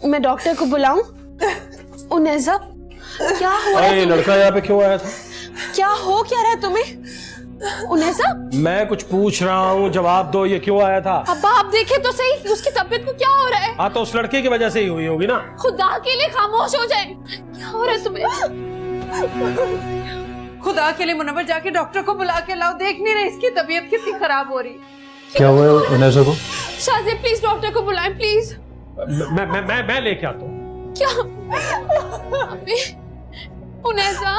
मैं डॉक्टर को बुलाऊं? उन्नेसा, क्या हो रहा है? ये लड़का यहाँ पे क्यों आया था? क्या हो क्या रहा है तुम्हें? उन्नेसा, मैं कुछ पूछ रहा हूँ, जवाब दो। ये क्यों आया था? अब्बा आप देखें तो सही, उसकी तबीयत को क्या हो रहा है? हाँ, तो उस लड़के की वजह से ही हुई होगी ना। खुदा के लिए खामोश हो जाए। क्या हो रहा है तुम्हें? खुदा के लिए मुनव्वर जाके डॉक्टर को बुला के लाओ। देख नहीं रहे इसकी तबीयत कितनी खराब हो रही। क्या हुआ है उन्नेसा को? शाज़ेब प्लीज डॉक्टर को बुलाएं प्लीज। मैं लेके आता हूँ। क्या? अबे, उन्नेसा,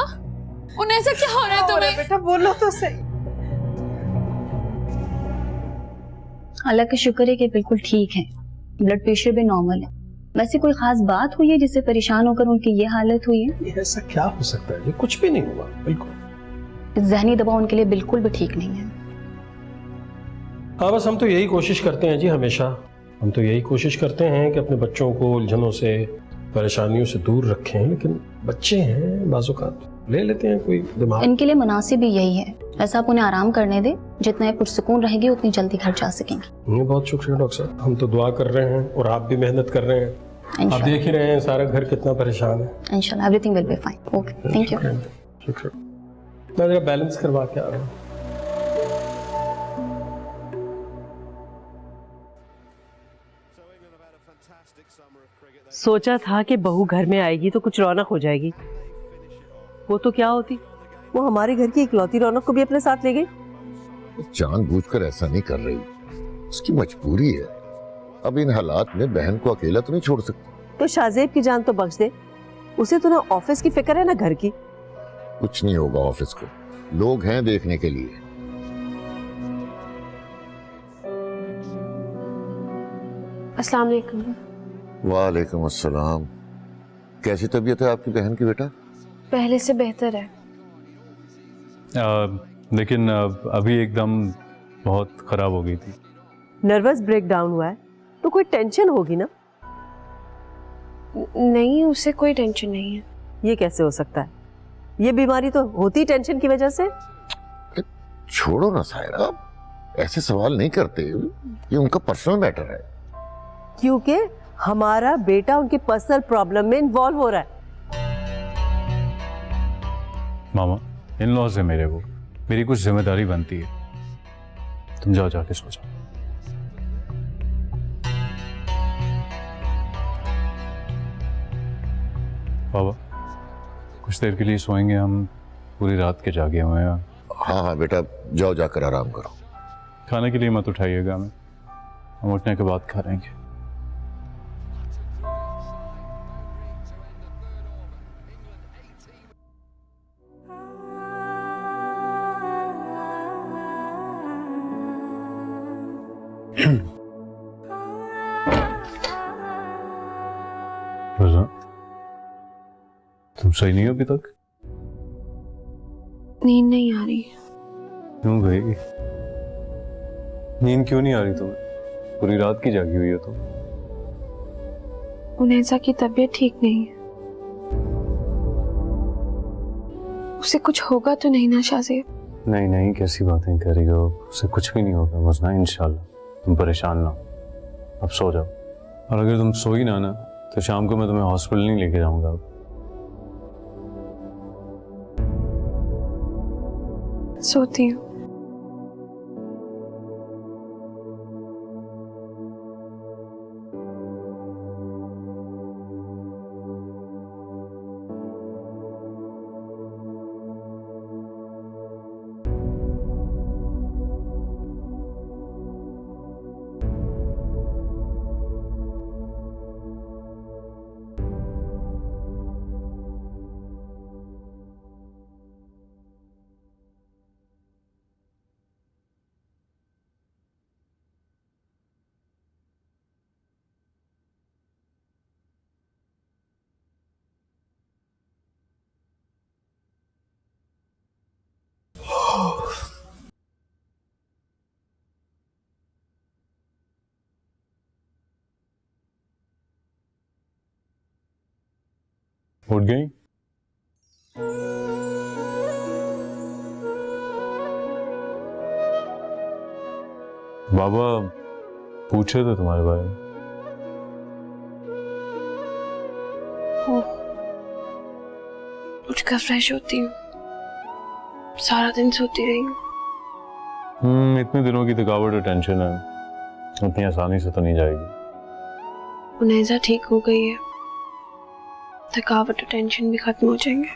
उन्नेसा क्या हो रहा है तुम्हें? बेटा बोलो तो सही। अल्लाह का शुक्र है कि बिल्कुल ठीक है, ब्लड प्रेशर भी नॉर्मल है। वैसे कोई खास बात हुई है जिससे परेशान होकर उनकी ये हालत हुई है? ऐसा क्या हो सकता है? ये कुछ भी नहीं हुआ। बिल्कुल जहनी दबाव उनके लिए बिल्कुल भी ठीक नहीं है। हाँ, बस हम तो यही कोशिश करते हैं जी, हमेशा हम तो यही कोशिश करते हैं कि अपने बच्चों को उलझनों से, परेशानियों से दूर रखें, लेकिन बच्चे हैं, बाज़-औक़ात ले लेते हैं कोई दिमाग। इनके लिए मुनासिब भी यही है। ऐसा आप उन्हें आराम करने दे, जितना पुरसुकून रहेगी उतनी जल्दी घर जा सकेंगे। बहुत शुक्रिया डॉक्टर साहब, हम तो दुआ कर रहे हैं और आप भी मेहनत कर रहे हैं। आप देख ही रहे हैं सारा घर कितना परेशान है। इंशाल्लाह everything will be fine. Okay, thank you. शुक्रिया। मैं जरा बैलेंस करवा के आ रहा हूँ। सोचा था कि बहू घर में आएगी तो कुछ रौनक हो जाएगी। वो तो क्या होती, वो हमारे घर की इकलौती रौनक को भी अपने साथ ले गई। जानबूझकर ऐसा नहीं कर रही, उसकी मजबूरी है। अब इन हालात में बहन को अकेला तो नहीं छोड़ सकती। तो शाहजेब की जान तो बख्श दे, उसे तो ना ऑफिस की फिक्र है ना घर की। कुछ नहीं होगा ऑफिस को, लोग हैं देखने के लिए। अस्सलाम वालेकुम। वालेकुम अस्सलाम। कैसी तबीयत है आपकी बहन की बेटा? पहले से बेहतर है। लेकिन अभी एकदम बहुत खराब हो गई थी। नर्वस ब्रेकडाउन हुआ है तो कोई टेंशन होगी ना। नहीं, उसे कोई टेंशन नहीं है। ये कैसे हो सकता है? ये बीमारी तो होती टेंशन की वजह से। छोड़ो ना सायरा, ऐसे सवाल नहीं करते, ये उनका पर्सनल मैटर है। क्योंकि हमारा बेटा उनकी पर्सनल प्रॉब्लम में इन्वॉल्व हो रहा है। मामा, इन लॉज है मेरे, वो मेरी कुछ जिम्मेदारी बनती है। तुम जाओ, जाके सो जाओ। बाबा, कुछ देर के लिए सोएंगे हम, पूरी रात के जागे हुए हैं। हाँ हाँ बेटा, जाओ जाकर आराम करो। खाने के लिए मत उठाइएगा हमें, हम उठने के बाद खा लेंगे। रोजा, तुम सही नहीं हो अभी तक? नींद नहीं आ रही। क्यों गई? नींद क्यों नहीं आ रही तुम्हें? पूरी रात की जागी हुई हो तुम। उन्नेसा की तबीयत ठीक नहीं है। उसे कुछ होगा तो नहीं ना शाज़ेब? नहीं नहीं, कैसी बातें कर रही हो, उससे कुछ भी नहीं होगा मजना, इंशाल्लाह। तुम परेशान ना हो, अब सो जाओ। और अगर तुम सोई ना तो शाम को मैं तुम्हें हॉस्पिटल नहीं लेके जाऊंगा। अब सोती हूँ। उठ गई? बाबा, पूछ रहे थे तुम्हारे बारे में। उठकर फ्रेश होती हूँ, सारा दिन सोती रही हूँ। इतने दिनों की थकावट और टेंशन है, उतनी आसानी से तो नहीं जाएगी। उनेजा ठीक हो गई है, थकावट और टेंशन भी खत्म हो जाएंगे।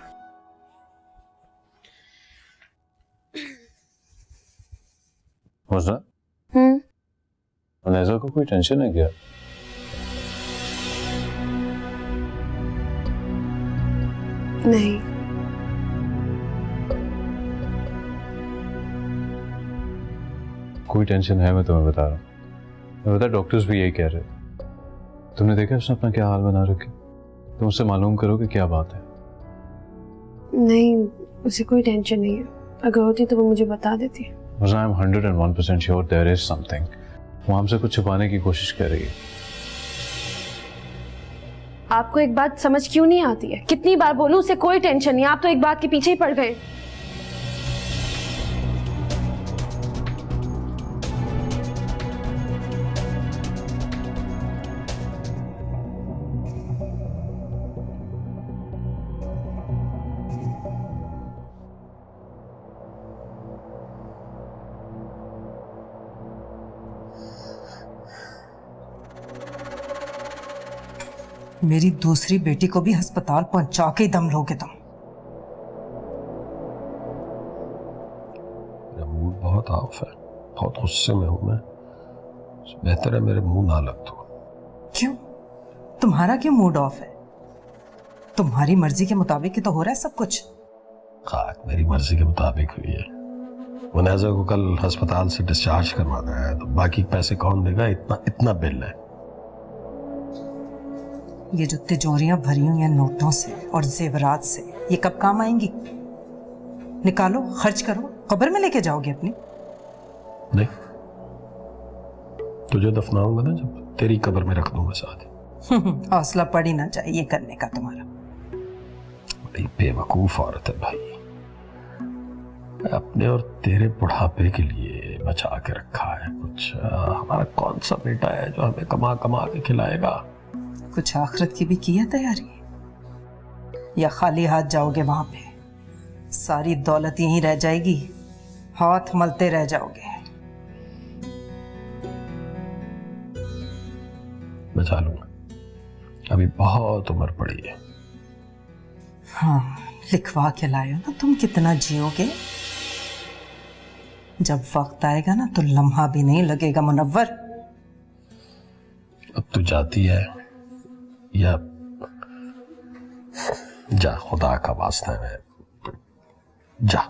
मुझे उनेजा को कोई टेंशन है क्या? नहीं, कोई टेंशन है, मैं तुम्हें बता रहा हूँ। मैं बता, डॉक्टर्स भी यही कह रहे थे। तुमने देखा उसने अपना क्या हाल बना रखे? तुम उससे मालूम करो कि क्या बात है। नहीं, उसे कोई टेंशन नहीं है। अगर होती तो वो मुझे बता देती। I am 101% sure there is something. वो हमसे कुछ छुपाने की कोशिश कर रही है। आपको एक बात समझ क्यों नहीं आती है? कितनी बार बोलूं, उसे कोई टेंशन नहीं। आप तो एक बात के पीछे ही पड़ गए। मेरी दूसरी बेटी को भी अस्पताल पहुंचा के ही दम लोगे तुम। मेरा मूड बहुत ऑफ है, बहुत गुस्से में हूं मैं। बेहतर है मेरे मुंह ना लग दो। क्यों? तुम्हारा क्यों मूड ऑफ है? तुम्हारी मर्जी के मुताबिक ही तो हो रहा है सब कुछ। खाक मेरी मर्जी के मुताबिक हुई है। मुनेजा को कल अस्पताल से डिस्चार्ज करवाना है, तो बाकी पैसे कौन देगा? इतना बिल है। ये जो तिजोरियां भरी हुई हैं नोटों से और जेवरात से, ये कब काम आएंगी? निकालो, खर्च करो, कब्र में लेके जाओगे अपनी। नहीं, तुझे दफनाऊंगा ना जब, तेरी कब्र में रख दूंगा साथ। हौसला पड़ ही ना जाए ये करने का तुम्हारा। बड़ी बेवकूफ औरत है भाई। अपने और तेरे बुढ़ापे के लिए बचा के रखा है कुछ। हमारा कौन सा बेटा है जो हमें कमा कमा के खिलाएगा? कुछ आखिरत की भी की है तैयारी, या खाली हाथ जाओगे वहां पे? सारी दौलत यहीं रह जाएगी, हाथ मलते रह जाओगे। बचा लूंगा, अभी बहुत उम्र पड़ी है। हाँ, लिखवा के लाए हो ना तुम कितना जियोगे। जब वक्त आएगा ना तो लम्हा भी नहीं लगेगा मुनव्वर। अब तू जाती है या जा, खुदा का वास्ता है, जा,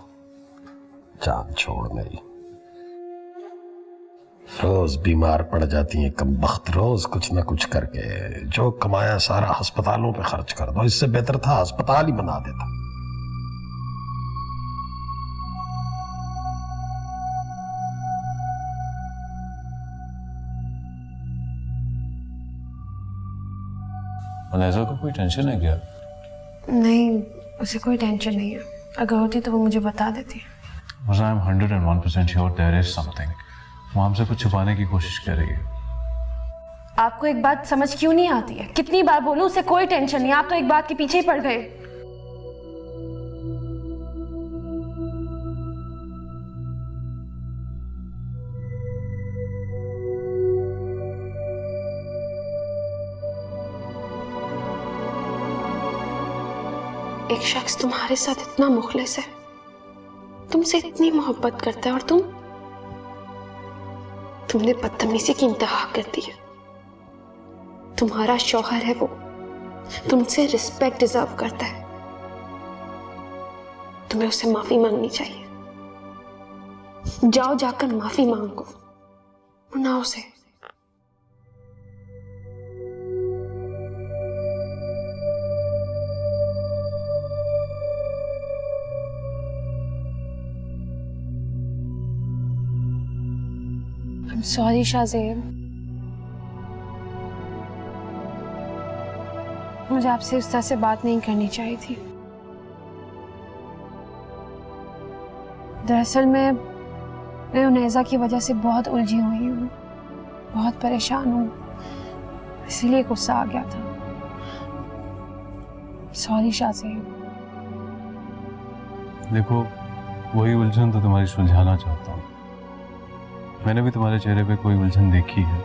जान छोड़ मेरी। रोज बीमार पड़ जाती है कमबख्त, रोज कुछ ना कुछ करके। जो कमाया सारा अस्पतालों पे खर्च कर दो, इससे बेहतर था अस्पताल ही बना देता। मुनेजा को कोई टेंशन है क्या? नहीं, उसे कोई टेंशन नहीं है। अगर होती तो वो मुझे बता देती। I am 101% sure there is something. वो हमसे कुछ छुपाने की कोशिश कर रही है। आपको एक बात समझ क्यों नहीं आती है? कितनी बार बोलूं, उसे कोई टेंशन नहीं। आप तो एक बात के पीछे ही पड़ गए। एक शख्स तुम्हारे साथ इतना मुखलिस है, तुमसे इतनी मोहब्बत करता है, और तुमने बदतमीजी की इंतहा कर दी है। तुम्हारा शौहर है, वो तुमसे रिस्पेक्ट डिजर्व करता है। तुम्हें उससे माफी मांगनी चाहिए। जाओ, जाकर माफी मांगो, मनाओ उसे। I'm sorry, Shahzeb. मुझे आपसे उस तरह से बात नहीं करनी चाहिए थी। दरअसल मैं उनेजा की वजह से बहुत उलझी हुई हूँ। बहुत परेशान हूँ, इसीलिए गुस्सा आ गया था। सॉरी शाज़ेब। देखो, वही उलझन तो तुम्हारी सुलझाना चाहता हूँ। मैंने भी तुम्हारे चेहरे पे कोई उलझन देखी है,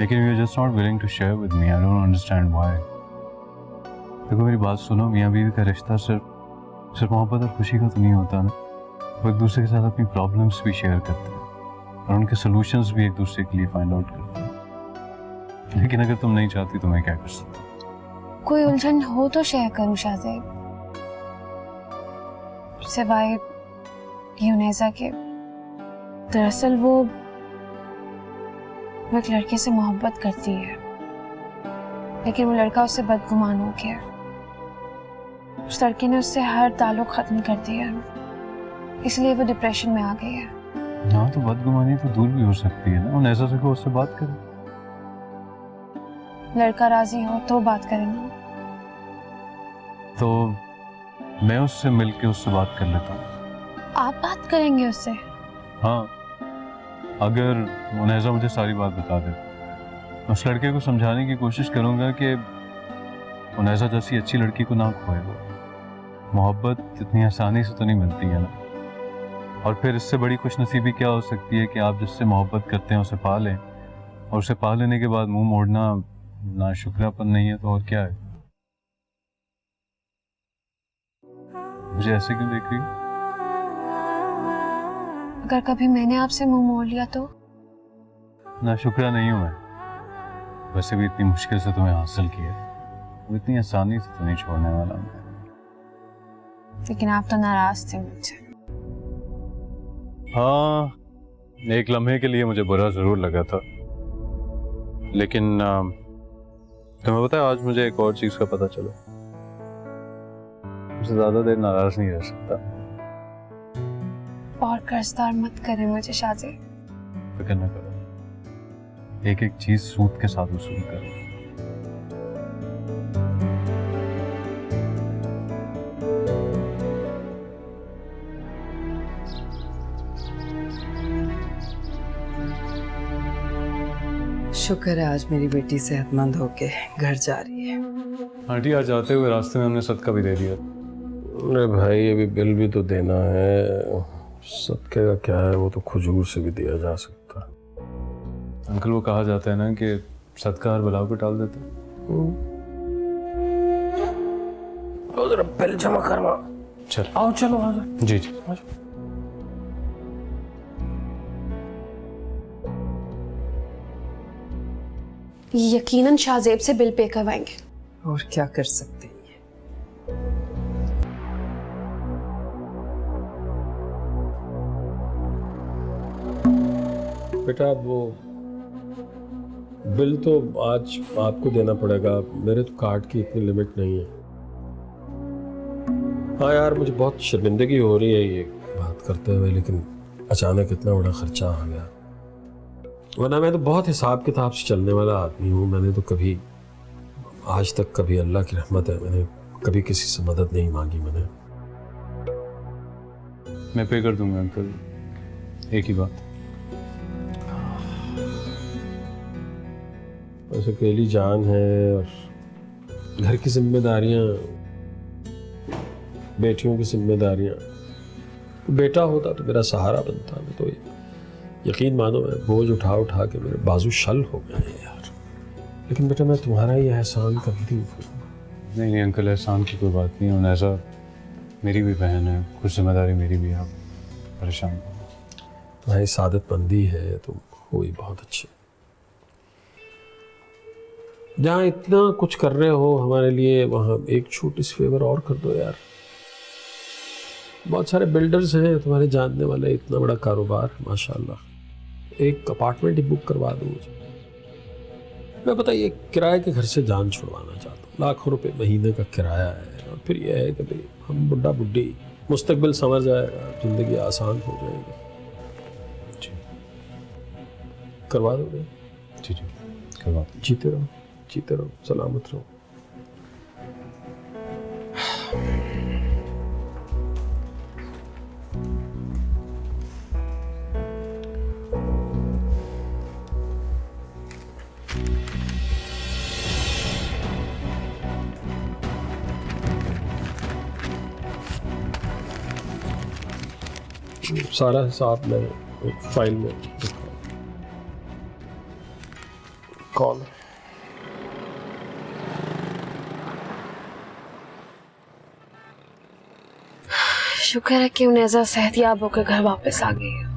लेकिन you are just not willing to share with me. I don't understand why. देखो मेरी बात सुनो, मियाँ बीवी का रिश्ता सिर्फ मोहब्बत और खुशी का तो नहीं होता ना। वो एक दूसरे के साथ अपनी प्रॉब्लम्स भी शेयर करते हैं और उनके सॉल्यूशंस भी एक दूसरे के लिए फाइंड आउट करते हैं। लेकिन अगर तुम नहीं चाहती तो मैं क्या कर सकता हूँ? कोई उलझन हो तो शेयर करूँ शाज़ेब, सिवाय यूनेजा के। दरअसल वो एक लड़के से मोहब्बत करती है, लेकिन वो लड़का उससे बदगुमान हो गया। उस लड़के ने उससे हर ताल्लुक खत्म कर दिया, इसलिए वो डिप्रेशन में आ गई है। हाँ, तो बदगुमानी तो दूर भी हो सकती है ना। ऐसा से उससे बात करें। लड़का राजी हो तो बात करें ना। तो मैं उससे मिलके उससे बात कर लेता हूँ। आप बात करेंगे उससे? हाँ, अगर मुनेजा मुझे सारी बात बता दे, मैं उस लड़के को समझाने की कोशिश करूंगा कि मुनेजा जैसी अच्छी लड़की को ना खोएगा। मोहब्बत इतनी आसानी से तो नहीं मिलती है ना। और फिर इससे बड़ी खुशनसीबी क्या हो सकती है कि आप जिससे मोहब्बत करते हैं उसे पा लें, और उसे पा लेने के बाद मुंह मोड़ना ना शुक्रापन नहीं है तो और क्या है? मुझे ऐसे क्यों देख रही हो? अगर कभी मैंने आपसे मुंह मोड़ लिया तो? ना शुक्रा नहीं हूं मैं। वैसे भी इतनी मुश्किल से तुम्हें हासिल किया, वो इतनी आसानी से तो नहीं छोड़ने वाला मैं। लेकिन आप तो नाराज थे मुझसे। हाँ, एक लम्हे के लिए मुझे बुरा जरूर लगा था, लेकिन तुम्हें पता है आज मुझे एक और चीज का पता चला। मुझसे ज्यादा देर नाराज नहीं रह सकता। और कर्जदार मत करें मुझे शाज़ेब। फिक्र न करो, एक एक चीज सूद के साथ वसूल करो। शुक्र है आज मेरी बेटी सेहतमंद होके घर जा रही है। आंटी, आज जाते हुए रास्ते में हमने सदका भी दे दिया। अरे भाई, अभी बिल भी तो देना है। सदके का क्या है, वो तो खजूर से भी दिया जा सकता है। अंकल, वो कहा जाता है ना कि सदका हर बलाव को टाल देता है। जरा बिल जमा करवा। चल आओ, चलो आ जाओ। जी जी। यकीनन शाज़ेब से बिल पे करवाएंगे। और क्या कर सकते हैं। बेटा, वो बिल तो आज आपको देना पड़ेगा। मेरे तो कार्ड की इतनी लिमिट नहीं है। हाँ यार, मुझे बहुत शर्मिंदगी हो रही है ये बात करते हुए, लेकिन अचानक इतना बड़ा खर्चा आ गया। वरना मैं तो बहुत हिसाब किताब से चलने वाला आदमी हूँ। मैंने तो कभी आज तक कभी, अल्लाह की रहमत है, मैंने कभी किसी से मदद नहीं मांगी। मैं पे कर दूंगा अंकल, एक ही बात। बस अकेली जान है और घर की जिम्मेदारियां, बेटियों की जिम्मेदारियां। बेटा होता तो मेरा सहारा बनता। मैं तो यकीन मानो, मैं बोझ उठा उठा के मेरे बाजू शल हो गए हैं यार। लेकिन बेटा, मैं तुम्हारा ये एहसान कभी नहीं भूलूंगा। नहीं अंकल, एहसान की कोई बात नहीं है। ऐसा मेरी भी बहन है, कुछ जिम्मेदारी मेरी भी है। आप परेशान हो। तुम्हारी सादतमंदी है, तुम हो ही बहुत अच्छे। जहाँ इतना कुछ कर रहे हो हमारे लिए, वहाँ एक छोटी सी फेवर और कर दो यार। बहुत सारे बिल्डर्स हैं तुम्हारे जानने वाले, इतना बड़ा कारोबार माशाल्लाह। एक अपार्टमेंट ही बुक करवा दो मुझे। मैं पता ये किराए के घर से जान छुड़वाना चाहता हूँ। लाखों रुपए महीने का किराया है, और फिर यह है कि भाई हम बुढ़ा बुढ़ी, मुस्तकबिल संवर जाएगा, जिंदगी आसान हो जाएगी। जी करवा दोगे? जी जी करवा दो। जीते रहो, जीते रहो, सलामत रहो। सारा हिसाब में एक फाइल में लिखा। कौन है? शुक्र है कि उनेजा सेहतयाब होकर घर वापस आ गई है।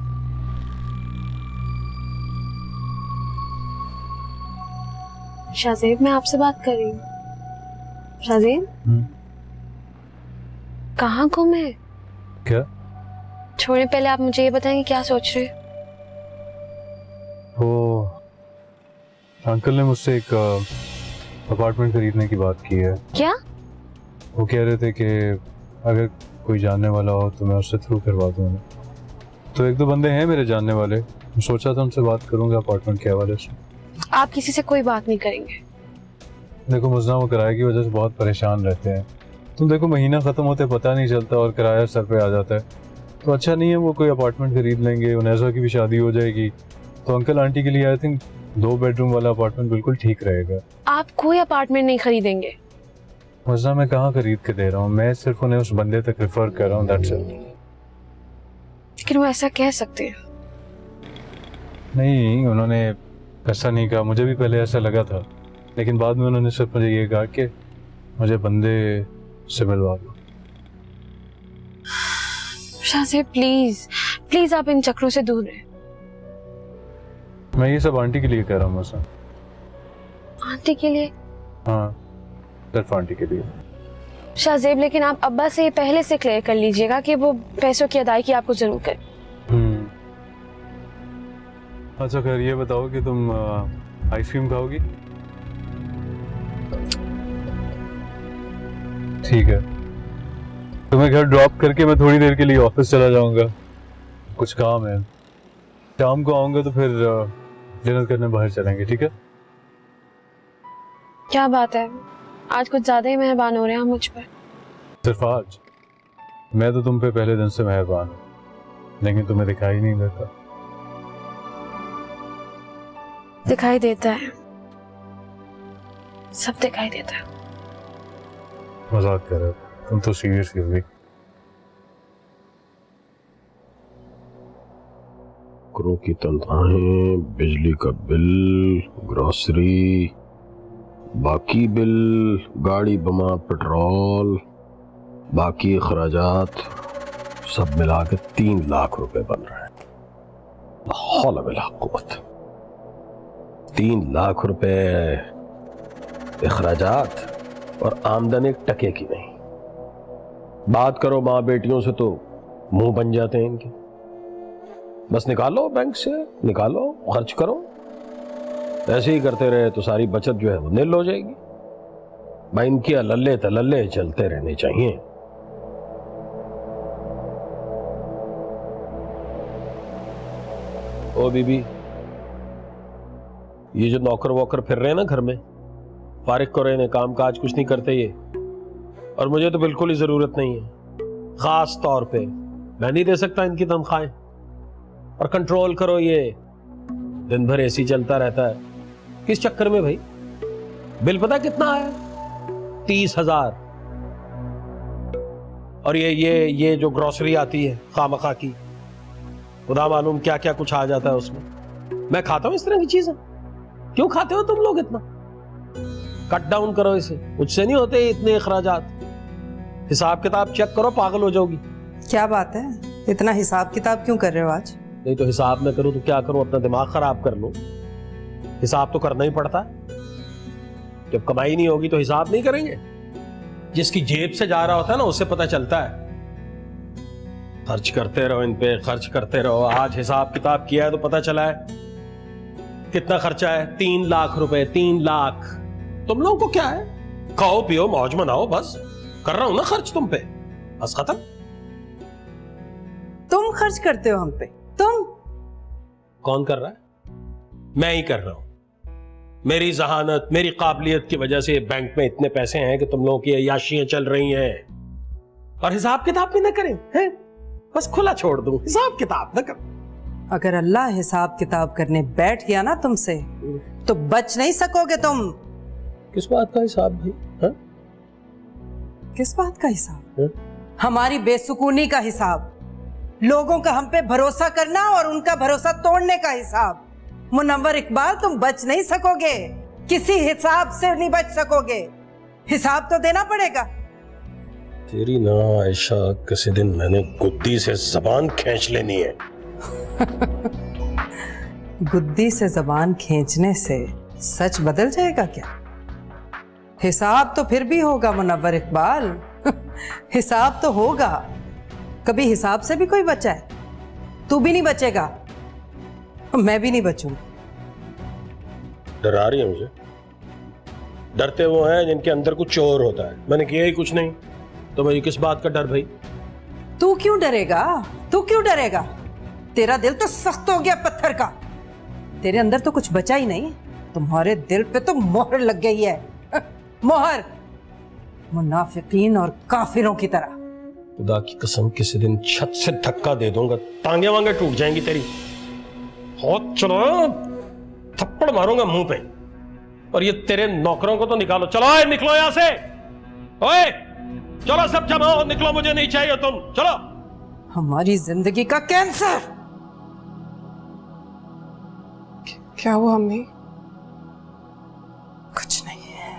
शाहजेब, मैं आपसे बात कर रही हूँ। शाहजेब, कहाँ गुमे? क्या? छोड़ने पहले आप मुझे ये बताएंगे क्या सोच रहे? वो अंकल ने मुझसे एक अपार्टमेंट खरीदने की बात की है। क्या? वो कह रहे थे कि अगर कोई जानने वाला हो तो मैं उससे थ्रू करवा दूंगा। तो एक दो बंदे हैं मेरे जानने वाले, मैं सोचा था उनसे बात करूंगा अपार्टमेंट के हवाले से। आप किसी से कोई बात नहीं करेंगे? देखो मुझना, वो किराए की वजह से बहुत परेशान रहते हैं। तुम देखो महीना ख़त्म होते पता नहीं चलता और किराया सर पे आ जाता है। तो अच्छा नहीं है वो कोई अपार्टमेंट खरीद लेंगे, उनेजा की भी शादी हो जाएगी, तो अंकल आंटी के लिए आई थिंक 2 बेडरूम वाला अपार्टमेंट बिल्कुल ठीक रहेगा। आप कोई अपार्टमेंट नहीं खरीदेंगे? मुझना, मैं कहाँ खरीद के दे रहा हूँ, मैं सिर्फ उन्हें उस बंदे तक रेफर कर रहा हूँ, दैट्स इट। लेकिन वो ऐसा कह सकते हैं? नहीं, उन्होंने ऐसा नहीं कहा। मुझे भी पहले ऐसा लगा था, लेकिन बाद में उन्होंने सिर्फ मुझे ये कहा कि मुझे बंदे से मिलवा दो। शाहजेब, प्लीज प्लीज आप इन चक्रों से दूर रहें। मैं ये सब आंटी के लिए कह रहा हूँ मुझसे। आंटी के लिए? हाँ, सिर्फ आंटी के लिए। शाहजेब, लेकिन आप अब्बा से ये पहले से क्लियर कर लीजिएगा कि वो पैसों की अदायगी आपको जरूर करें। अच्छा खैर, ये बताओ कि तुम आइसक्रीम खाओगी? ठीक है, तुम्हें घर ड्रॉप करके मैं थोड़ी देर के लिए ऑफिस चला जाऊंगा, कुछ काम है। शाम को आऊंगा तो फिर डिनर करने बाहर चलेंगे, ठीक है? क्या बात है, आज कुछ ज्यादा ही मेहरबान हो रहे हैं आप मुझ पर। सिर्फ आज? मैं तो तुम पे पहले दिन से मेहरबान हूँ, लेकिन तुम्हें दिखाई नहीं देता। दिखाई देता है, सब दिखाई देता है। मजाक कर रहे हो, तुम तो सीरियस हो गई। नौकरों की तनख्वाहें, बिजली का बिल, ग्रोसरी, बाकी बिल, गाड़ी बमा पेट्रोल, बाकी अखराजात, सब मिला के 3 लाख रुपए बन रहे हैं। ला हौला वला कुव्वत। 3 लाख रुपए अखराजात और आमदन एक टके की नहीं। बात करो माँ बेटियों से तो मुंह बन जाते हैं इनके। बस निकालो बैंक से, निकालो, खर्च करो। ऐसे ही करते रहे तो सारी बचत जो है वो निल हो जाएगी। भाई इनके अल्ले तलल्ले चलते रहने चाहिए। ओ बीबी, ये जो नौकर वोकर फिर रहे हैं ना घर में, फारिग करो इन्हें, काम काज कुछ नहीं करते ये। और मुझे तो बिल्कुल ही जरूरत नहीं है, खास तौर पे मैं नहीं दे सकता इनकी तनख्वाहें। और कंट्रोल करो, ये दिन भर एसी चलता रहता है, किस चक्कर में भाई? बिल पता कितना आया? 30,000। और ये जो ग्रोसरी आती है खामखा की, खुदा मालूम क्या क्या कुछ आ जाता है उसमें। मैं खाता हूं इस तरह की चीजें? क्यों खाते हो तुम लोग इतना? कट डाउन करो इसे, मुझसे नहीं होते इतने अखराजात। हिसाब किताब चेक करो, पागल हो जाओगी। क्या बात है, इतना हिसाब किताब क्यों कर रहे हो आज? नहीं तो हिसाब न करूं तो क्या करूं, अपना दिमाग खराब कर लूं? हिसाब तो करना ही पड़ता है। जब कमाई नहीं होगी तो हिसाब नहीं करेंगे? जिसकी जेब से जा रहा होता है ना, उससे पता चलता है। खर्च करते रहो इन पे, खर्च करते रहो। आज हिसाब किताब किया है तो पता चला है कितना खर्चा है। 3 लाख रुपए, 3 लाख। तुम लोगों को क्या है, खाओ पियो मौज मनाओ, बस कर रहा हूं ना खर्च तुम पे, बस खत्म। तुम खर्च करते हो हम पे? तुम? कौन कर रहा है? मैं ही कर रहा हूं। मेरी जहानत, मेरी काबिलियत की वजह से बैंक में इतने पैसे हैं कि तुम लोगों की अय्याशियां चल रही हैं। और हिसाब किताब भी ना करें हैं? बस खुला छोड़ दूं, हिसाब किताब ना करो। अगर अल्लाह हिसाब किताब करने बैठ गया ना तुमसे, तो बच नहीं सकोगे तुम। किस बात का हिसाब भाई? हा? किस बात का हिसाब? हा? हमारी बेसुकूनी का हिसाब। लोगों का हम पे भरोसा करना और उनका भरोसा तोड़ने का हिसाब। मुनव्वर इकबाल, तुम बच नहीं सकोगे, किसी हिसाब से नहीं बच सकोगे। हिसाब तो देना पड़ेगा। तेरी ना आयशा, किसी दिन मैंने गुद्दी से जबान खींच लेनी है। गुद्दी से जबान खींचने से सच बदल जाएगा क्या? हिसाब तो फिर भी होगा मुनव्वर इकबाल। हिसाब तो होगा। कभी हिसाब से भी कोई बचा है? तू भी नहीं बचेगा, मैं भी नहीं बचूंगी। डरा रही है मुझे? डरते वो हैं जिनके अंदर कुछ चोर होता है। मैंने किया ही कुछ नहीं, तो मुझे किस बात का डर भाई? तू क्यों डरेगा? तू क्यों डरेगा? तेरा दिल तो सख्त हो गया पत्थर का। तेरे अंदर तो कुछ बचा ही नहीं। तुम्हारे दिल पे तो मोहर लग गई है। मोहर, मुनाफिकीन और काफिरों की तरह। खुदा की कसम, किसी दिन छत से धक्का दे दूंगा, टांगे वांगे टूट जाएंगी तेरी। बहुत चलो, थप्पड़ मारूंगा मुंह पे। और ये तेरे नौकरों को तो निकालो। चलो निकलो यहां से। ओए चलो सब जमा हो, निकलो, मुझे नहीं चाहिए तुम। चलो। हमारी जिंदगी का कैंसर। क्या हुआ अम्मी? कुछ नहीं है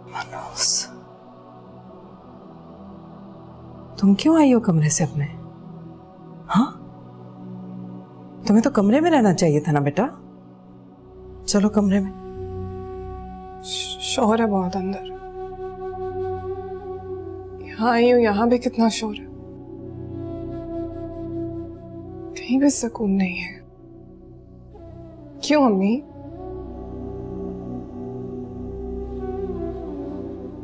मनोज। तुम क्यों आई हो कमरे से अपने? हाँ, तुम्हें तो कमरे में रहना चाहिए था ना बेटा। चलो कमरे में। शोर है बहुत अंदर। यहाँ आई हूँ, यहाँ भी कितना शोर है। कहीं भी सुकून नहीं है। क्यों अम्मी?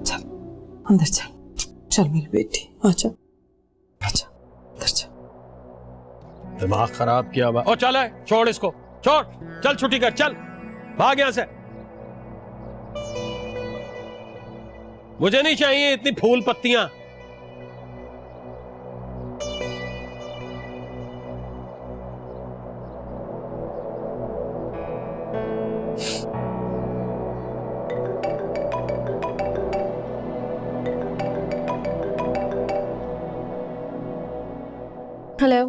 चल अंदर चल। चल मेरी बेटी, आजा आजा अंदर चल। दिमाग खराब किया हुआ। ओ चल है, छोड़ इसको, छोड़। चल छुट्टी कर, चल भाग यहां से। मुझे नहीं चाहिए इतनी फूल पत्तियां। हेलो।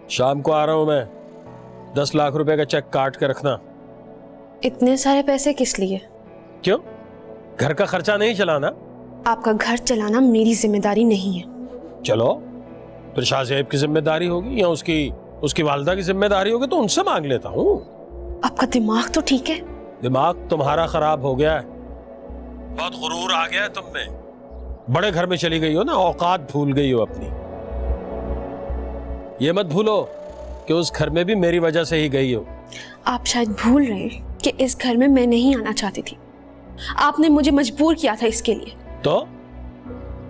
शाम को आ रहा हूं मैं। 10 लाख रुपए का चेक काट के रखना। इतने सारे पैसे किस लिए? क्यों? घर का खर्चा नहीं चलाना? आपका घर चलाना मेरी जिम्मेदारी नहीं है। चलो फिर शाहजेब की जिम्मेदारी होगी या उसकी वालिदा की जिम्मेदारी होगी, तो उनसे मांग लेता हूँ। आपका दिमाग तो ठीक है? दिमाग तुम्हारा खराब हो गया है। बहुत गुरूर आ गया है तुम में। बड़े घर में चली गई हो ना, औकात भूल गई हो अपनी। ये मत भूलो कि उस घर में भी मेरी वजह से ही गई हो। आप शायद भूल रहे हैं कि इस घर में मैं नहीं आना चाहती थी। आपने मुझे मजबूर किया था इसके लिए। तो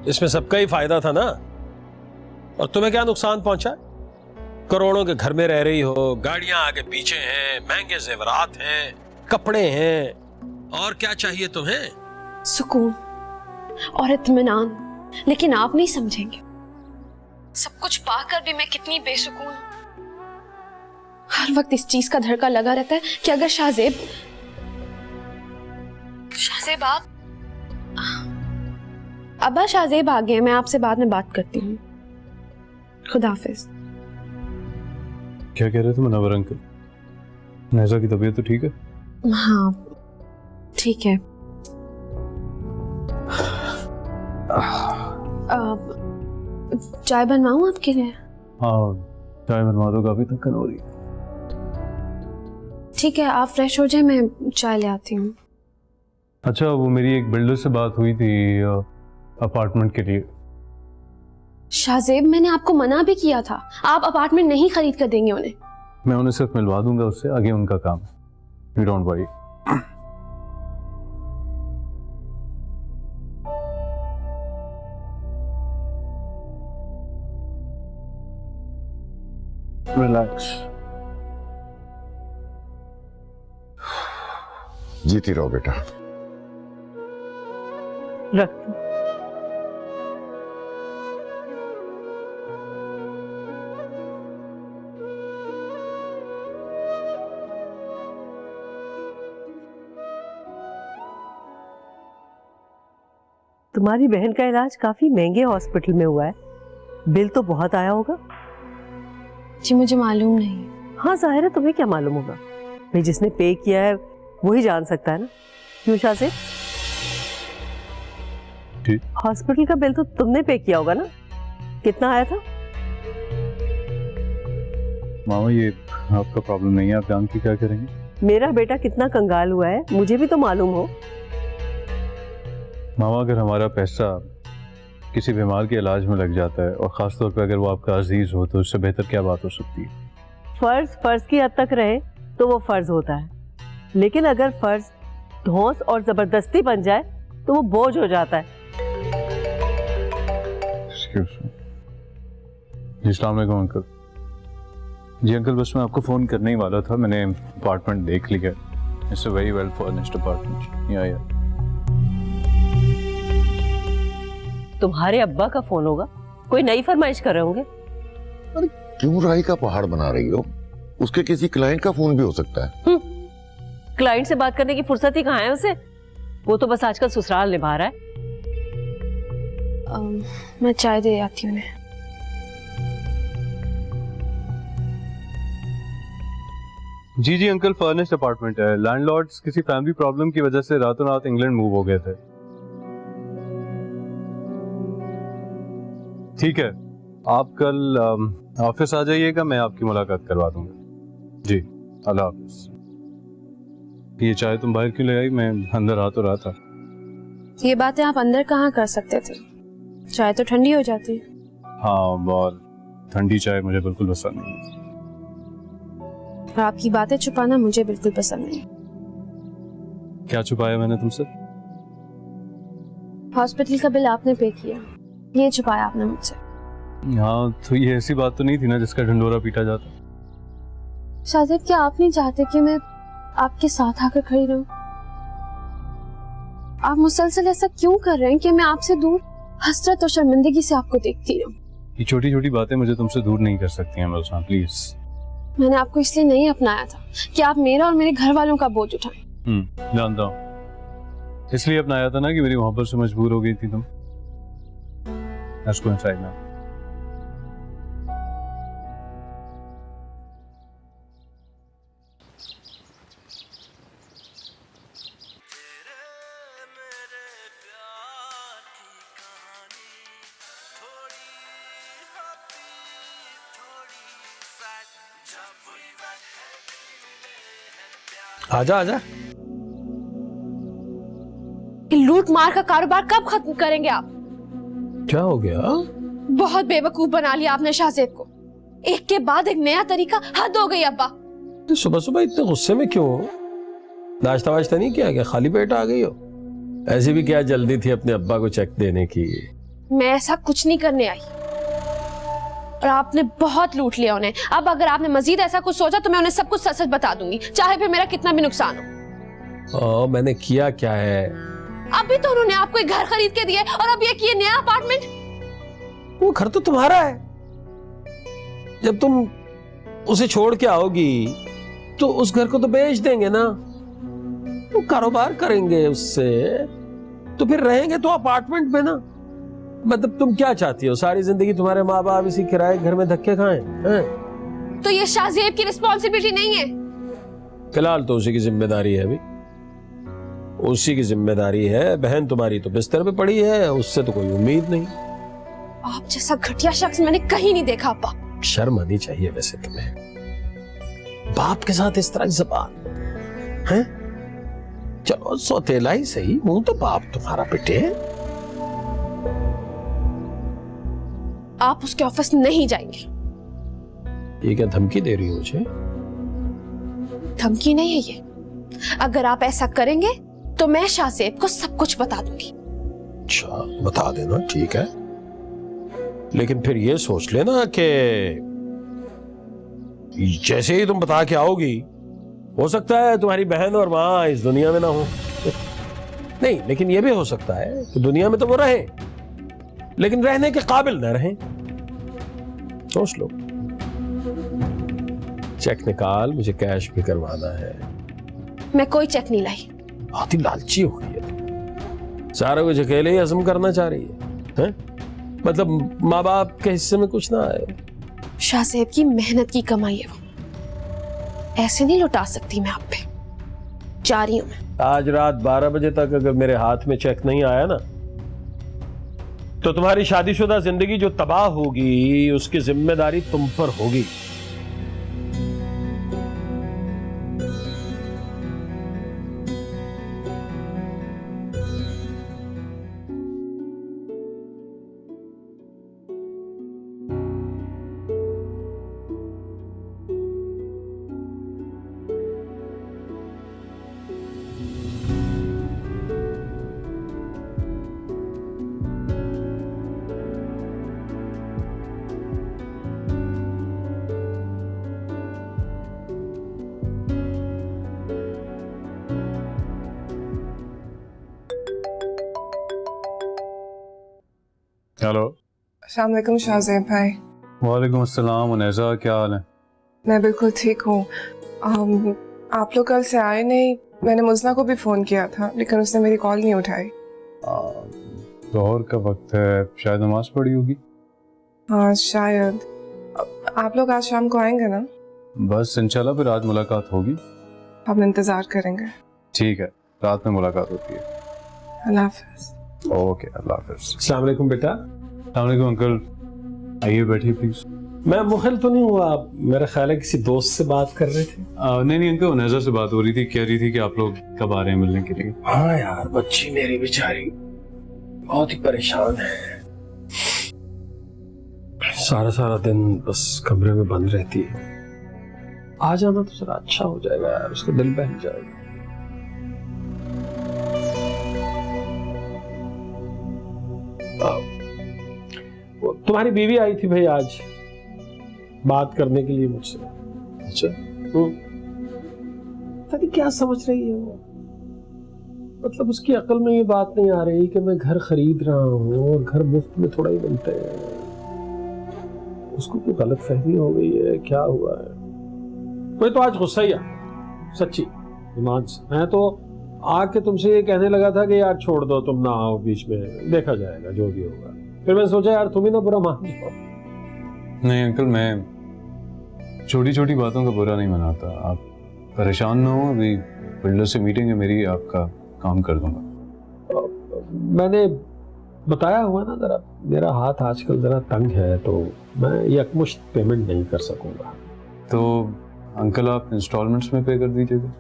इसमें सबका ही फायदा था ना। और तुम्हें क्या नुकसान पहुंचा? करोड़ों के घर में रह रही हो, गाड़ियां आगे पीछे हैं, महंगे जेवरात हैं, कपड़े हैं, और क्या चाहिए तुम्हें? सुकून और इत्मीनान। लेकिन आप नहीं समझेंगे, सब कुछ पाकर भी मैं कितनी बेसुकून हूं। हर वक्त इस चीज का धड़का लगा रहता है कि अगर शाहजेब आप अब्बा शाहजेब आ गए। मैं आपसे बाद में बात करती हूँ। खुदा हाफिज। क्या कह रहे थे मुनव्वर अंकल? नैजा की तबीयत तो ठीक है? हाँ ठीक है। चाय बनवाऊं आपके लिए? हाँ चाय बनवा दो, काफी थकन हो रही है। ठीक है, आप फ्रेश हो जाए, मैं चाय ले आती हूँ। अच्छा, वो मेरी एक बिल्डर से बात हुई थी अपार्टमेंट के लिए। शाहजेब, मैंने आपको मना भी किया था। आप अपार्टमेंट नहीं खरीद कर देंगे उन्हें। मैं उन्हें सिर्फ मिलवा दूंगा उससे, आगे उनका काम है। You don't worry. रिलैक्स। जीती रहो बेटा। रख। तुम्हारी बहन का इलाज काफी महंगे हॉस्पिटल में हुआ है, बिल तो बहुत आया होगा। जी मुझे मालूम नहीं। हाँ जाहिर है, तुम्हें क्या मालूम होगा भाई, जिसने पे किया है वही जान सकता है ना। क्यों शाजिद? ठीक। हॉस्पिटल का बिल तो तुमने पे किया होगा ना, कितना आया था? मामा ये आपका प्रॉब्लम नहीं है, आप जान के क्या करेंगे? मेरा बेटा कितना कंगाल हुआ है मुझे भी तो मालूम हो। मामा अगर हमारा पैसा किसी बीमार के इलाज में लग जाता है और ख़ास तौर पर अगर वो आपका अजीज हो, तो उससे बेहतर क्या बात हो सकती है? फर्ज की हद तक रहे तो वो फर्ज होता है, लेकिन अगर फर्ज धौंस और जबरदस्ती बन जाए तो वो बोझ हो जाता है। जी अस्सलाम वालेकुम अंकल। जी अंकल, बस मैं आपको फ़ोन करने ही वाला था, मैंने अपार्टमेंट देख लिया। It's a very well furnished apartment. या तुम्हारे अब्बा का फोन होगा, कोई नई फरमाइश कर रहे होंगे। अरे क्यों राई का पहाड़ बना रही हो? उसके किसी क्लाइंट का फोन भी हो सकता है। क्लाइंट से बात करने की फुर्सत ही कहाँ है उसे, वो तो बस आजकल ससुराल निभा रहा है। मैं चाय दे आती हूँ उन्हें। जी अंकल, फर्निश्ड अपार्टमेंट है। लैंडलॉर्ड्स किसी फैमिली प्रॉब्लम की वजह से रातों रात इंग्लैंड मूव हो गए थे। ठीक है, आप कल ऑफिस आ जाइएगा, मैं आपकी मुलाकात करवा दूंगा। जी अल्लाह हाफिज। ये चाय तुम बाहर क्यों ले आई? मैं अंदर आ तो रहा था। ये बातें आप अंदर कहाँ कर सकते थे, चाय तो ठंडी हो जाती। हाँ, और ठंडी चाय मुझे बिल्कुल पसंद नहीं। और आपकी बातें छुपाना मुझे बिल्कुल पसंद नहीं। क्या छुपाया मैंने तुमसे? हॉस्पिटल का बिल आपने पे किया, ये छुपाया आपने मुझसे। हाँ, तो ये ऐसी बात तो नहीं थी ना जिसका ढंडोरा पीटा जाता। शाजिद, क्या आप नहीं चाहते कि मैं आपके साथ आकर खड़ी रहूं? आप मुसलसल ऐसा क्यों कर रहे हैं कि मैं आपसे दूर हसरत और शर्मिंदगी से आपको देखती रहूं? ये छोटी छोटी बातें मुझे तुमसे दूर नहीं कर सकती हैं मेरे साथ, प्लीज। मैंने आपको इसलिए नहीं अपनाया था कि आप मेरा और मेरे घर वालों का बोझ उठाएं। जानता हूँ, इसलिए अपनाया था ना कि मेरी मोहब्बत से मजबूर हो गई थी तुम। Let's go inside now. आजा आजा। लूट मार का कारोबार कब खत्म करेंगे आप? क्या हो गया? बहुत बेवकूफ बना लिया आपने शाहजेब को, एक के बाद एक नया तरीका। हद हो गई अब्बा। तो सुबह सुबह इतने गुस्से में क्यों? नाश्ता वाश्ता नहीं किया क्या? खाली पेट आ गई हो? ऐसी भी क्या जल्दी थी अपने अब्बा को चेक देने की? मैं ऐसा कुछ नहीं करने आई, और आपने बहुत लूट लिया उन्हें। अब अगर आपने मजीद ऐसा कुछ सोचा तो मैं उन्हें सब कुछ सच सच बता दूंगी, चाहे फिर मेरा कितना भी नुकसान हो। मैंने किया क्या है? अभी तो उन्होंने आपको एक घर खरीद के दिया और अब ये किए नया अपार्टमेंट। वो घर तो तुम्हारा है। जब तुम उसे छोड़ के आओगी तो उस घर को तो बेच देंगे ना, तो कारोबार करेंगे उससे, तो फिर रहेंगे तो अपार्टमेंट में ना। मतलब तुम क्या चाहती हो, सारी जिंदगी तुम्हारे माँ बाप इसी किराए घर में धक्के खाएं? तो ये शाहजेब की रिस्पॉन्सिबिलिटी नहीं है? फिलहाल तो उसी की जिम्मेदारी है। अभी उसी की जिम्मेदारी है। बहन तुम्हारी तो बिस्तर पे पड़ी है, उससे तो कोई उम्मीद नहीं। आप जैसा घटिया शख्स मैंने कहीं नहीं देखा अब्बा। शर्म आनी चाहिए वैसे तुम्हें, बाप के साथ इस तरह की ज़बान है। चलो सौतेला ही सही, हूं तो बाप तुम्हारा बेटे। आप उसके ऑफिस नहीं जाएंगे। ये क्या धमकी दे रही हो मुझे? धमकी नहीं है ये। अगर आप ऐसा करेंगे तो मैं शाहजेब को सब कुछ बता दूंगी। अच्छा बता देना, ठीक है, लेकिन फिर ये सोच लेना कि जैसे ही तुम बता के आओगी हो सकता है तुम्हारी बहन और मां इस दुनिया में ना हो। नहीं, लेकिन ये भी हो सकता है कि दुनिया में तो वो रहे लेकिन रहने के काबिल ना रहे। सोच लो। चेक निकाल, मुझे कैश भी करवाना है। मैं कोई चेक नहीं लाई। बहुत ही लालची हो गई है, सारा कुछ अकेले ही हजम करना चाह रही है? मतलब माँ बाप के हिस्से में कुछ ना आए। शाह साहब की मेहनत की कमाई है वो, ऐसे नहीं लौटा सकती मैं आप पे। जा रही हूं मैं। आज रात 12 बजे तक अगर मेरे हाथ में चेक नहीं आया ना, तो तुम्हारी शादीशुदा जिंदगी जो तबाह होगी उसकी जिम्मेदारी तुम पर होगी। हेलो। अस्सलाम वालेकुम शाहज़ैब भाई। वालेकुम अस्सलाम उनैज़ा, क्या हाल है? मैं बिल्कुल ठीक हूँ। आप लोग कल से आए नहीं। मैंने मुज़ना को भी फ़ोन किया था लेकिन उसने मेरी कॉल नहीं उठाई। जोहर का वक्त है, शायद नमाज पढ़ी होगी। हाँ शायद। आप लोग आज शाम को आएंगे ना? बस इंशाल्लाह फिर आज मुलाकात होगी। हम इंतज़ार करेंगे। ठीक है, रात में मुलाकात होती है। अल्लाह हाफ़िज़। ओके, अल्लाह हाफ़िज़। अस्सलाम वालेकुम बेटा। अस्सलाम वालेकुम अंकल, आइए बैठिए प्लीज। मैं मुखिल तो नहीं हुआ, आप मेरा ख्याल है किसी दोस्त से बात कर रहे थे। नहीं अंकल, उनैज़ा से बात हो रही थी, कह रही थी कि आप लोग कब आ रहे हैं मिलने के लिए। हाँ यार, बच्ची मेरी बेचारी बहुत ही परेशान है। सारा सारा दिन बस कमरे में बंद रहती है। आ जाना तो जरा अच्छा हो जाएगा यार, उसका दिल बहल जाएगा। वो तुम्हारी बीवी आई थी भाई आज बात करने के लिए मुझसे। अच्छा। पता नहीं क्या समझ रही है वो। मतलब उसकी अकल में ये बात नहीं आ रही कि मैं घर खरीद रहा हूँ और घर मुफ्त में थोड़ा ही बनते हैं। उसको कोई गलत फहमी हो गई है, क्या हुआ है? कोई तो आज गुस्सा ही आ, सच्ची ईमान से। मैं तो आके तुमसे ये कहने लगा था कि यार छोड़ दो, तुम ना आओ बीच में, देखा जाएगा जो भी होगा। फिर मैंने सोचा यार तुम ही ना बुरा मान जाओ। नहीं अंकल, मैं छोटी छोटी बातों का बुरा नहीं मनाता। आप परेशान ना हो, अभी बिल्डर से मीटिंग है मेरी, आपका काम कर दूंगा। मैंने बताया हुआ ना, जरा मेरा हाथ आजकल जरा तंग है तो मैं यकमुश्त पेमेंट नहीं कर सकूंगा। तो अंकल आप इंस्टॉलमेंट्स में पे कर दीजिएगा।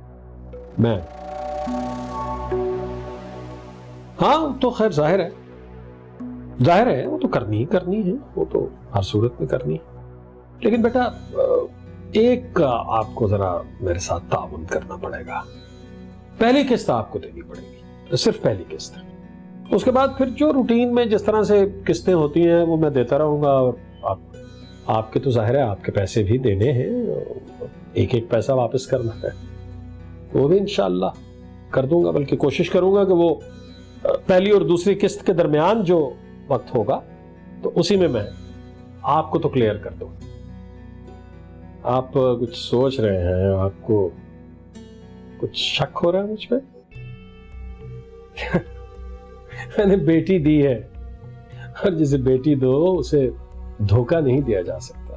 मैं हाँ तो खैर जाहिर है वो तो करनी ही करनी है, वो तो हर सूरत में करनी है। लेकिन बेटा एक आपको जरा मेरे साथ ताउन करना पड़ेगा। पहली किस्त आपको देनी पड़ेगी, सिर्फ पहली किस्त। उसके बाद फिर जो रूटीन में जिस तरह से किस्तें होती हैं वो मैं देता रहूंगा। और आपके तो जाहिर है आपके पैसे भी देने हैं, एक एक पैसा वापस करना है, वो भी इंशाअल्लाह कर दूंगा। बल्कि कोशिश करूंगा कि वो पहली और दूसरी किस्त के दरमियान जो वक्त होगा तो उसी में मैं आपको तो क्लियर कर दूं। आप कुछ सोच रहे हैं, आपको कुछ शक हो रहा है मुझ पे? मैंने बेटी दी है और जिसे बेटी दो उसे धोखा नहीं दिया जा सकता।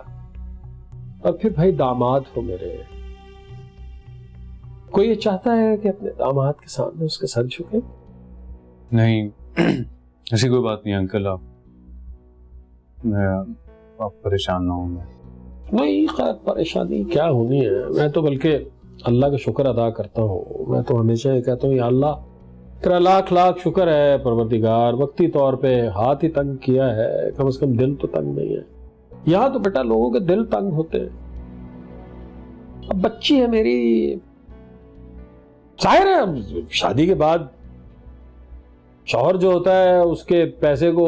और फिर भाई दामाद हो मेरे, कोई ये चाहता है कि अपने दामाद के सामने उसके सर झुके? नहीं ऐसी कोई बात नहीं अंकल, आप परेशान ना हो। नहीं खैर परेशानी क्या होनी है, मैं तो बल्कि अल्लाह का शुक्र अदा करता हूँ। मैं तो हमेशा ये कहता हूँ या अल्लाह तेरा लाख लाख शुक्र है परवरदिगार, वक्ती तौर पे हाथ ही तंग किया है, कम से कम दिल तो तंग नहीं है। यहाँ तो बेटा लोगों के दिल तंग होते हैं। अब बच्ची है मेरी, जाहिर है शादी के बाद शौहर जो होता है उसके पैसे को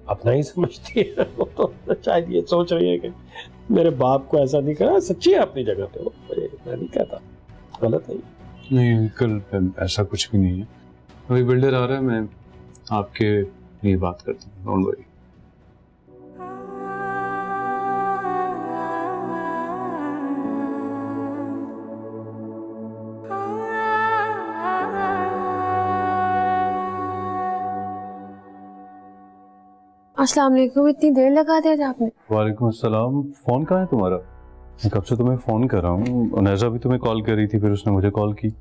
अपना ही समझती है। वो तो शायद ये सोच रही है कि मेरे बाप को ऐसा नहीं करा। सच्ची है अपनी जगह पे वो, मैं नहीं कहता, गलत नहीं। नहीं अंकल ऐसा कुछ भी नहीं है। अभी बिल्डर आ रहा है, मैं आपके लिए बात करता हूँ, डोंट वरी। अस्सलाम वालेकुम, इतनी देर लगा दिया आपने। वालेकुम अस्सलाम। फोन कहाँ है तुम्हारा? मैं कब से तुम्हें फोन कर रहा हूँ। उनैजा भी तुम्हें कॉल कर रही थी, फिर उसने मुझे कॉल की।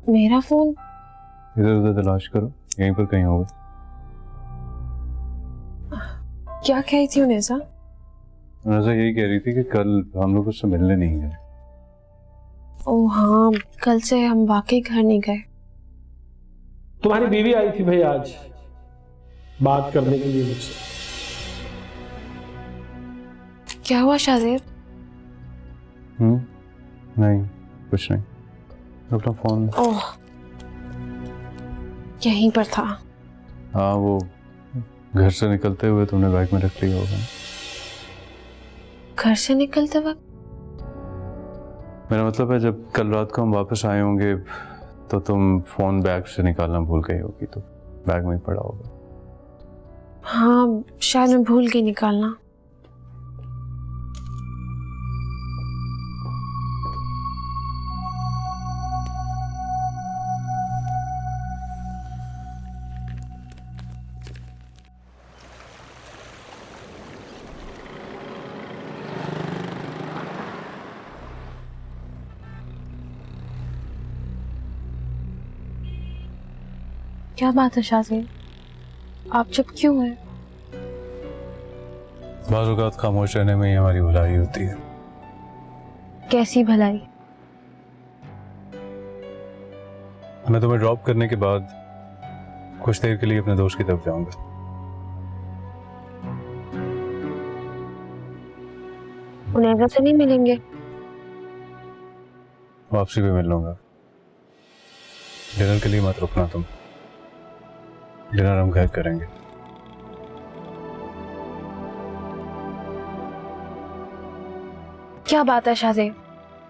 मेरा फोन? इधर उधर तलाश करो, यहीं पर कहीं होगा। क्या कही थी उनैजा? उनैजा यही कह रही थी कि कल हम लोग उससे मिलने नहीं गए। ओह हाँ, कल से हम वाकई घर नहीं गए। तुम्हारी बीवी आई थी भाई आज बात करने के लिए मुझसे। क्या हुआ शाहजेब? नहीं, कुछ नहीं। अपना फोन। ओह, यहीं पर था। हाँ, वो घर से निकलते हुए तुमने बैग में रख लिया होगा। घर से निकलते वक्त? मेरा मतलब है जब कल रात को हम वापस आए होंगे तो तुम फोन बैग से निकालना भूल गई होगी, तो बैग में ही पड़ा होगा। हाँ, शायद मैं भूल गई निकालना। क्या बात है शाहजेब, आप चुप क्यों हैं? बाज़ औक़ात खामोश रहने में ही हमारी भलाई होती है। कैसी भलाई? मैं तुम्हें ड्रॉप करने के बाद कुछ देर के लिए अपने दोस्त की तरफ जाऊंगा। उनैजा से नहीं मिलेंगे? वापसी पे मिल लूंगा। डिनर के लिए मत रुकना तुम। डिनर हम घर करेंगे। क्या बात है शाहजेब,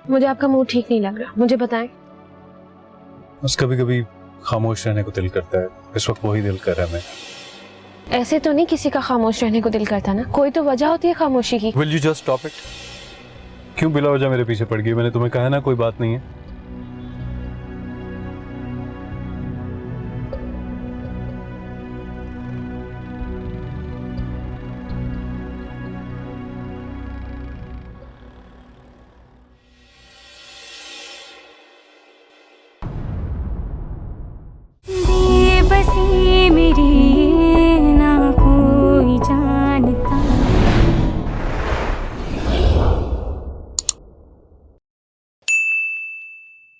मुझे आपका मूड ठीक नहीं लग रहा, मुझे बताएं। बस कभी कभी खामोश रहने को दिल करता है। इस वक्त वही दिल कर रहा है मेरा। ऐसे तो नहीं किसी का खामोश रहने को दिल करता ना, कोई तो वजह होती है खामोशी की। Will you just stop it? क्यों बिला वजह मेरे पीछे पड़ गई? मैंने तुम्हें कहा ना कोई बात नहीं है।